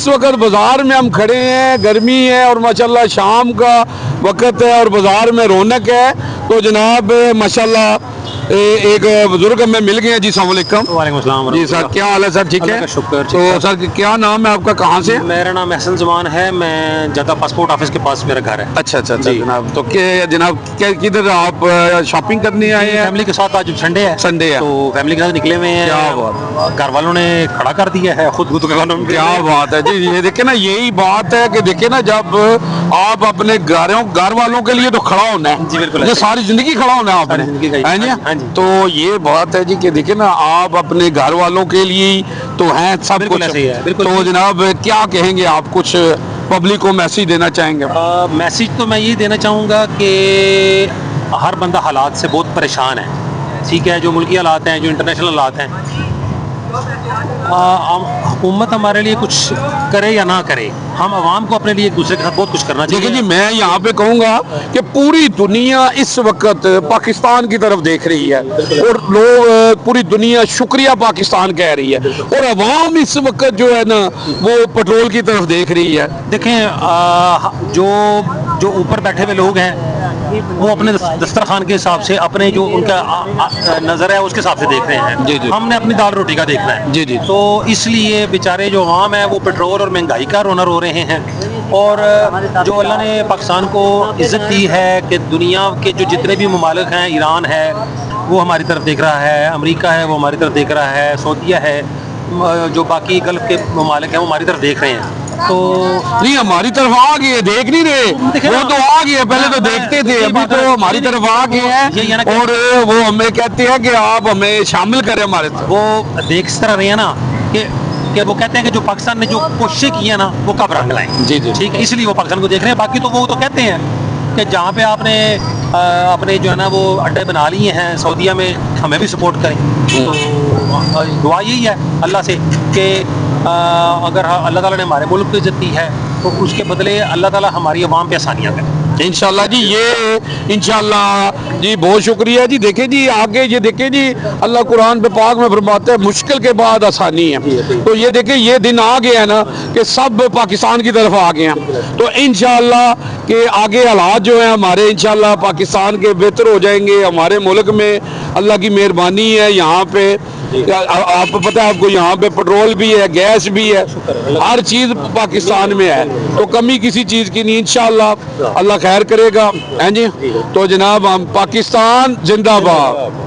इस वक्त बाज़ार में हम खड़े हैं, गर्मी है और माशाल्लाह शाम का वक्त है और बाज़ार में रौनक है। तो जनाब माशाल्लाह एक बुजुर्ग हमें मिल गए हैं जी। अस्सलाम वालेकुम। वालेकुम अस्सलाम। जी सर, क्या हाल है सर? ठीक है, शुक्र। तो सर क्या नाम है आपका, कहाँ से? मेरा नाम एहसन ज़मान है, मैं जद्दा पासपोर्ट ऑफिस के पास मेरा घर है। अच्छा अच्छा अच्छा जनाब, तो जनाब किधर आप शॉपिंग करने आए हैं? फैमिली के साथ, आज संडे है। संडे है तो फैमिली के साथ निकले हुए हैं। क्या बात, घर वालों ने खड़ा कर दिया है, खुद क्या बात है जी। ये देखे ना, यही बात है कि देखे ना, जब आप अपने घर वालों के लिए तो खड़ा होना है जी, बिल्कुल। ये सारी जिंदगी खड़ा होना है आपने, है जी? हाँ जी। तो ये बात है जी कि देखिए ना, आप अपने घर वालों के लिए तो हैं सब कुछ। ऐसे ही है, बिल्कुल। तो जनाब क्या कहेंगे आप, कुछ पब्लिक को मैसेज देना चाहेंगे? मैसेज तो मैं ये देना चाहूँगा कि हर बंदा हालात से बहुत परेशान है, ठीक है, जो मुल्की हालात हैं, जो इंटरनेशनल हालात हैं। हुकूमत हमारे लिए कुछ करे या ना करे, हम आवाम को अपने लिए एक दूसरे के साथ बहुत कुछ करना चाहिए। देखिए जी, मैं यहाँ पे कहूँगा कि पूरी दुनिया इस वक्त पाकिस्तान की तरफ देख रही है और लोग, पूरी दुनिया शुक्रिया पाकिस्तान कह रही है, और अवाम इस वक्त जो है ना वो पेट्रोल की तरफ देख रही है। देखें, जो ऊपर बैठे हुए लोग हैं वो अपने दस्तरखान के हिसाब से, अपने जो उनका नज़र है उसके हिसाब से देख रहे हैं। जी जी। हमने अपनी दाल रोटी का देखना है। जी जी। तो इसलिए बेचारे जो अवाम है वो पेट्रोल और महंगाई का रोना रो रहे हैं। और जो अल्लाह ने पाकिस्तान को इज़्ज़त दी है कि दुनिया के जो जितने भी ममालिक हैं, ईरान है वो हमारी तरफ देख रहा है, अमेरिका है वो हमारी तरफ देख रहा है, सऊदीया है, जो बाकी गल्फ़ के ममालिक हैं वो हमारी तरफ देख रहे हैं। तो नहीं, हमारी तरफ आ गए, देख नहीं रहे, वो तो आ गए, पहले तो देखते थे, अभी तो हमारी तरफ आ गए हैं और वो हमें कहते हैं कि आप हमें शामिल करें हमारे तरफ। वो देख इस तरह रहे हैं ना कि वो कहते हैं कि जो पाकिस्तान ने जो कोशिशें की है ना वो कब रंग लाएं। जी जी। ठीक है, इसलिए वो पाकिस्तान को देख रहे हैं। बाकी तो वो तो कहते हैं कि जहाँ पे आपने अपने जो है ना वो अड्डे बना लिए हैं सऊदीया में, हमें भी सपोर्ट करें। तो दुआ यही है अल्लाह से कि अगर अल्लाह ताला ने हमारे मुल्क को इज़्ज़त दी है तो उसके बदले अल्लाह ताला हमारी आवाम पे आसानियाँ करें इंशाल्लाह जी। ये इंशाल्लाह जी, बहुत शुक्रिया जी। देखें जी, आगे ये देखें जी, अल्लाह कुरान पे पाक में फरमाता है मुश्किल के बाद आसानी है। तो ये देखें, ये दिन आ गया है ना कि सब पाकिस्तान की तरफ आ गए हैं। तो इंशाल्लाह के आगे हालात जो हैं हमारे इंशाल्लाह पाकिस्तान के बेहतर हो जाएंगे। हमारे मुल्क में अल्लाह की मेहरबानी है। यहाँ पे आपको पता है, आपको यहाँ पे पेट्रोल भी है, गैस भी है, हर चीज़ पाकिस्तान में है, तो कमी किसी चीज़ की नहीं। इंशाल्लाह अल्लाह खैर करेगा, हैं जी। तो जनाब, हम पाकिस्तान जिंदाबाद।